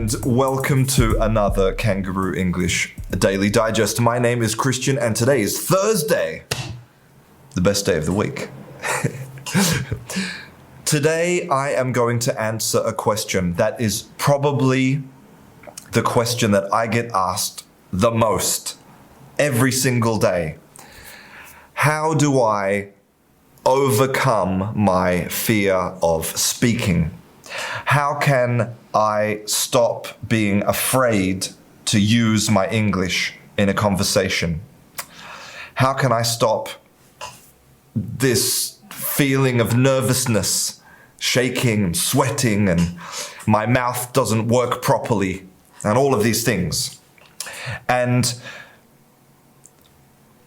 and welcome to another Kangaroo English Daily Digest. My name is Christian and today is Thursday, the best day of the week. Today I am going to answer a question that is probably the question that I get asked the most every single day. How do I overcome my fear of speaking? How can I stop being afraid to use my English in a conversation? How can I stop this feeling of nervousness, shaking, sweating, and my mouth doesn't work properly, and all of these things? And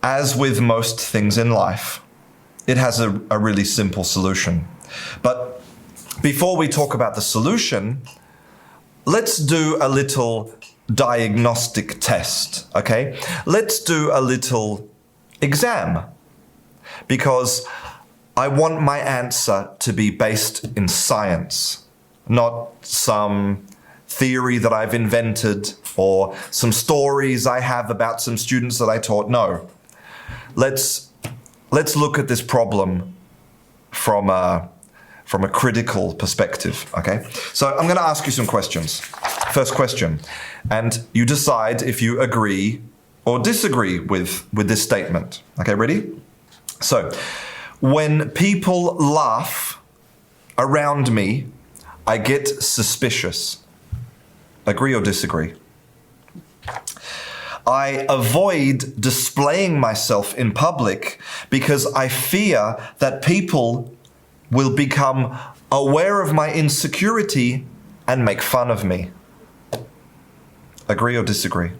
as with most things in life, it has a really simple solution. But before we talk about the solution, let's do a little diagnostic test, okay? Let's do a little exam, because I want my answer to be based in science, not some theory that I've invented or some stories I have about some students that I taught. No. Let's look at this problem from a critical perspective, okay? So I'm going to ask you some questions. First question, and you decide if you agree or disagree with this statement. Okay, ready? So, when people laugh around me, I get suspicious. Agree or disagree? I avoid displaying myself in public because I fear that people will become aware of my insecurity and make fun of me. Agree or disagree?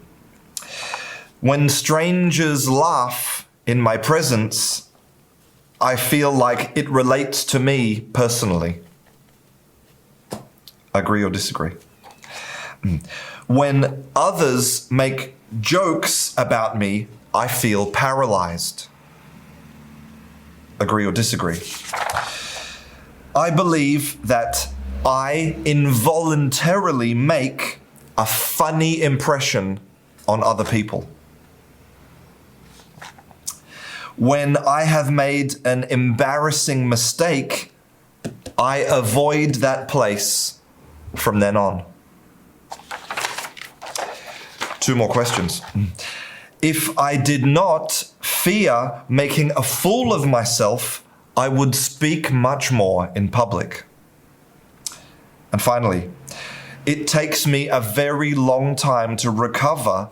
When strangers laugh in my presence, I feel like it relates to me personally. Agree or disagree? When others make jokes about me, I feel paralyzed. Agree or disagree? I believe that I involuntarily make a funny impression on other people. When I have made an embarrassing mistake, I avoid that place from then on. 2 more questions. If I did not fear making a fool of myself, I would speak much more in public. And finally, it takes me a very long time to recover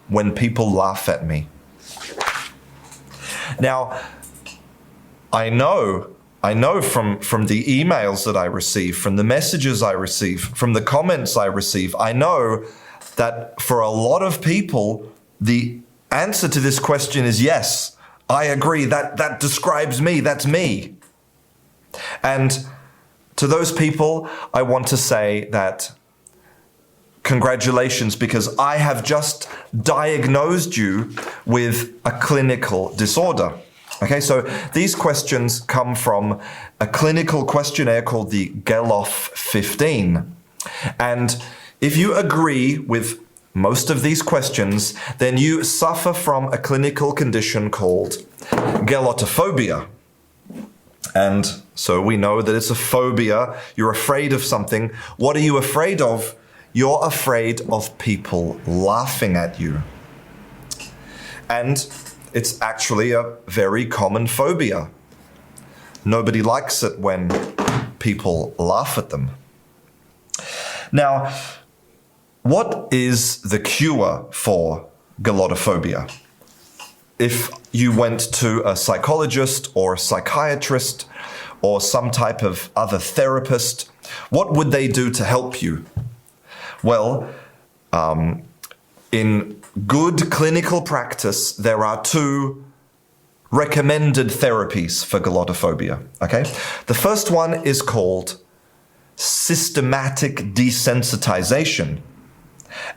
when people laugh at me. Now, I know from the emails that I receive, from the messages I receive, from the comments I receive, I know that for a lot of people, the answer to this question is yes. I agree, that describes me, that's me. And to those people, I want to say that congratulations, because I have just diagnosed you with a clinical disorder. Okay, so these questions come from a clinical questionnaire called the Geloff 15. And if you agree with most of these questions, then you suffer from a clinical condition called gelottophobia. And so we know that it's a phobia. You're afraid of something. What are you afraid of? You're afraid of people laughing at you. And it's actually a very common phobia. Nobody likes it when people laugh at them. Now, what is the cure for gelottophobia? If you went to a psychologist or a psychiatrist or some type of other therapist, what would they do to help you? Well, in good clinical practice, there are 2 recommended therapies for gelottophobia. Okay? The first one is called systematic desensitization.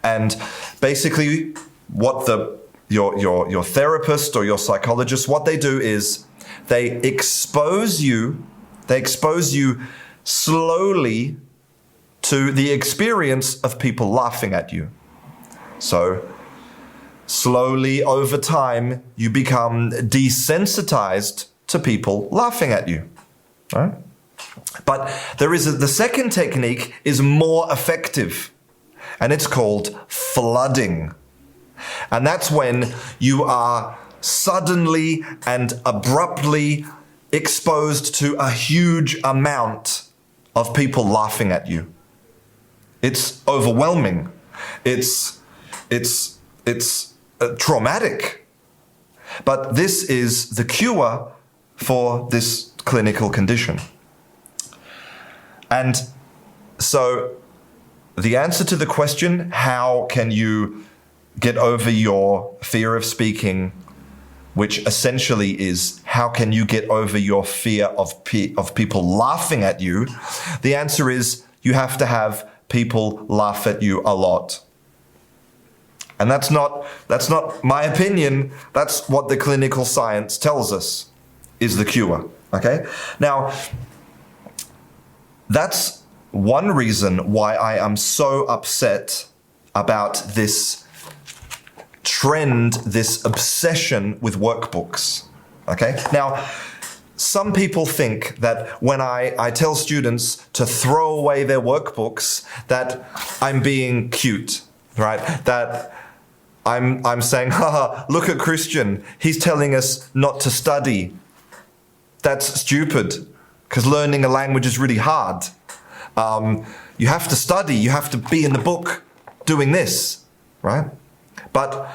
And basically what your therapist or your psychologist, what they do is they expose you slowly to the experience of people laughing at you. So, slowly over time, you become desensitized to people laughing at you. Right? But the second technique is more effective, and it's called flooding. And that's when you are suddenly and abruptly exposed to a huge amount of people laughing at you. It's overwhelming. It's traumatic. But this is the cure for this clinical condition. And so the answer to the question, how can you get over your fear of speaking, which essentially is, how can you get over your fear of people laughing at you? The answer is, you have to have people laugh at you a lot. And that's not my opinion. That's what the clinical science tells us is the cure. Okay? Now, that's one reason why I am so upset about this trend, this obsession with workbooks. Okay? Now, some people think that when I tell students to throw away their workbooks, that I'm being cute, right? That I'm saying, haha, look at Christian. He's telling us not to study. That's stupid, because learning a language is really hard. You have to study. You have to be in the book doing this, right? But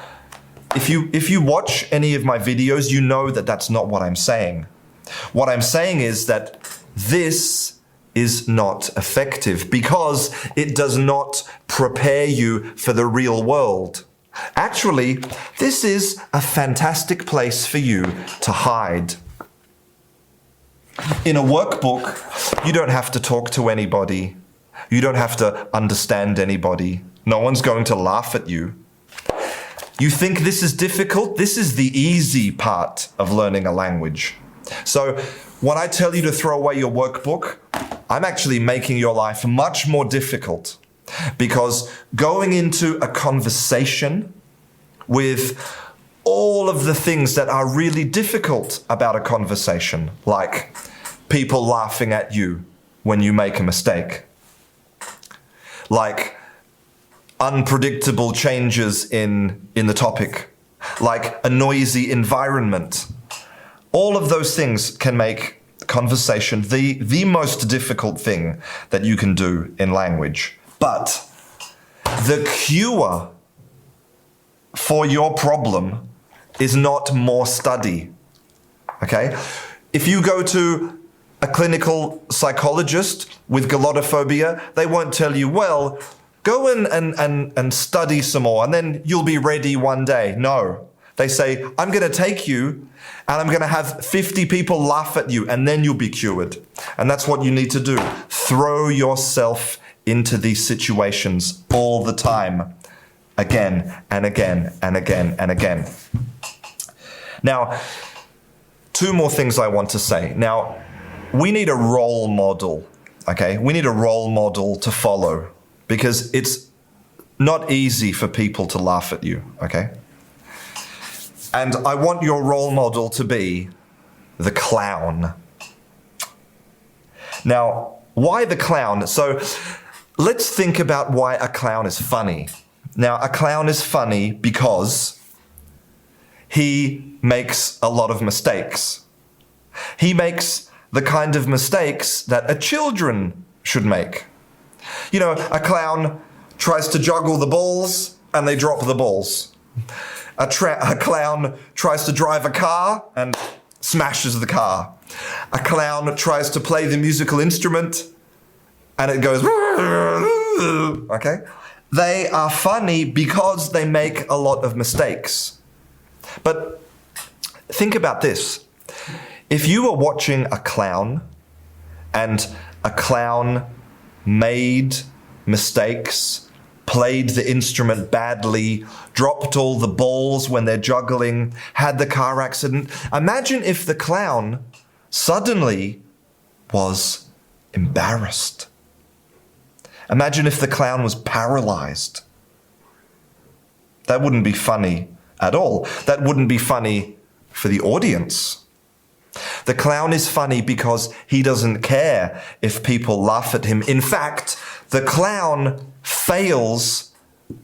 if you watch any of my videos, you know that that's not what I'm saying. What I'm saying is that this is not effective because it does not prepare you for the real world. Actually, this is a fantastic place for you to hide. In a workbook, you don't have to talk to anybody. You don't have to understand anybody. No one's going to laugh at you. You think this is difficult? This is the easy part of learning a language. So when I tell you to throw away your workbook, I'm actually making your life much more difficult, because going into a conversation with all of the things that are really difficult about a conversation, like people laughing at you when you make a mistake, like unpredictable changes in the topic, like a noisy environment. All of those things can make conversation the most difficult thing that you can do in language. But the cure for your problem is not more study, okay? If you go to a clinical psychologist with glottophobia, they won't tell you, well, go and study some more and then you'll be ready one day. No. They say, I'm going to take you and I'm going to have 50 people laugh at you and then you'll be cured. And that's what you need to do. Throw yourself into these situations all the time. Again and again and again and again. Now, two more things I want to say. Now, we need a role model, okay? We need a role model to follow because it's not easy for people to laugh at you, okay? And I want your role model to be the clown. Now, why the clown? So let's think about why a clown is funny. Now, a clown is funny because he makes a lot of mistakes. He makes the kind of mistakes that a children should make. You know, a clown tries to juggle the balls and they drop the balls. A clown tries to drive a car and smashes the car. A clown tries to play the musical instrument and it goes, okay? They are funny because they make a lot of mistakes. But think about this. If you were watching a clown and a clown made mistakes, played the instrument badly, dropped all the balls when they're juggling, had the car accident. Imagine if the clown suddenly was embarrassed. Imagine if the clown was paralyzed. That wouldn't be funny at all. That wouldn't be funny for the audience. The clown is funny because he doesn't care if people laugh at him. In fact, the clown fails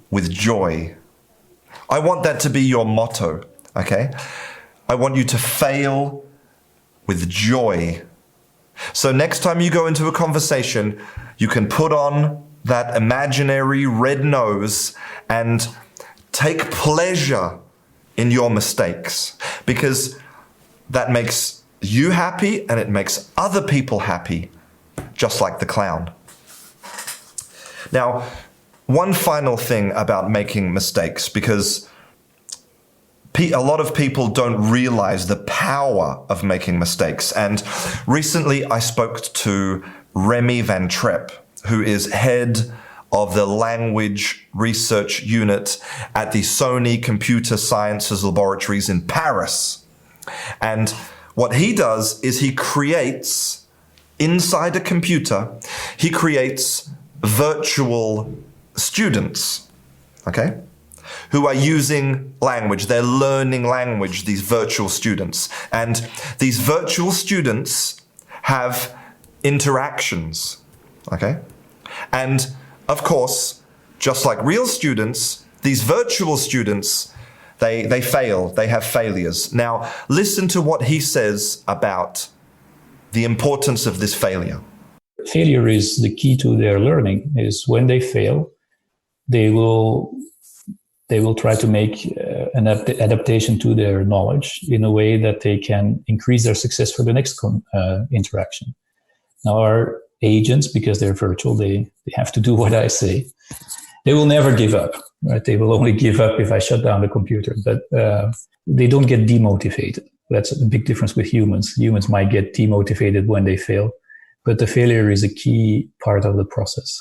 with joy. I want that to be your motto, okay? I want you to fail with joy. So next time you go into a conversation, you can put on that imaginary red nose and take pleasure in your mistakes, because that makes you happy and it makes other people happy, just like the clown. Now, one final thing about making mistakes, because a lot of people don't realize the power of making mistakes. And recently I spoke to Remy Van Trepp, who is head of the language research unit at the Sony Computer Sciences Laboratories in Paris. And what he does is he creates, inside a computer, he creates virtual students, okay, who are using language. They're learning language, these virtual students. And these virtual students have interactions, okay? And of course, just like real students, these virtual students, they fail, they have failures. Now, listen to what he says about the importance of this failure. Failure is the key to their learning. Is when they fail, they will try to make an adaptation to their knowledge in a way that they can increase their success for the next interaction. Now, our agents, because they're virtual, they have to do what I say. They will never give up, right? They will only give up if I shut down the computer, but they don't get demotivated. That's a big difference with humans. Humans might get demotivated when they fail, but the failure is a key part of the process.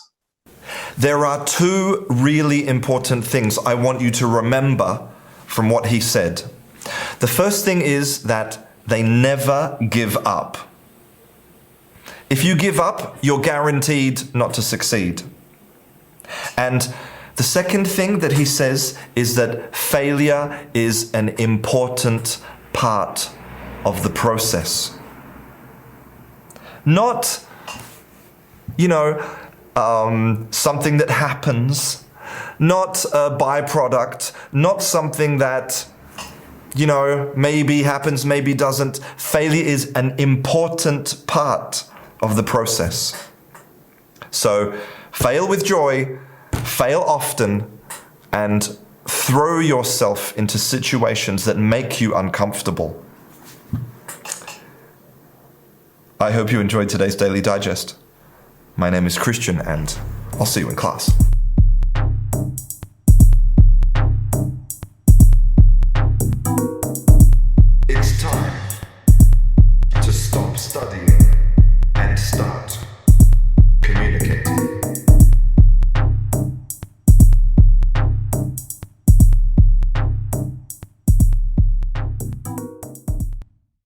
There are two really important things I want you to remember from what he said. The first thing is that they never give up. If you give up, you're guaranteed not to succeed. And the second thing that he says is that failure is an important part of the process. Not, something that happens, not a byproduct, not something that, maybe happens, maybe doesn't. Failure is an important part of the process. So fail with joy, fail often, and throw yourself into situations that make you uncomfortable. I hope you enjoyed today's Daily Digest. My name is Christian, and I'll see you in class. It's time to stop studying.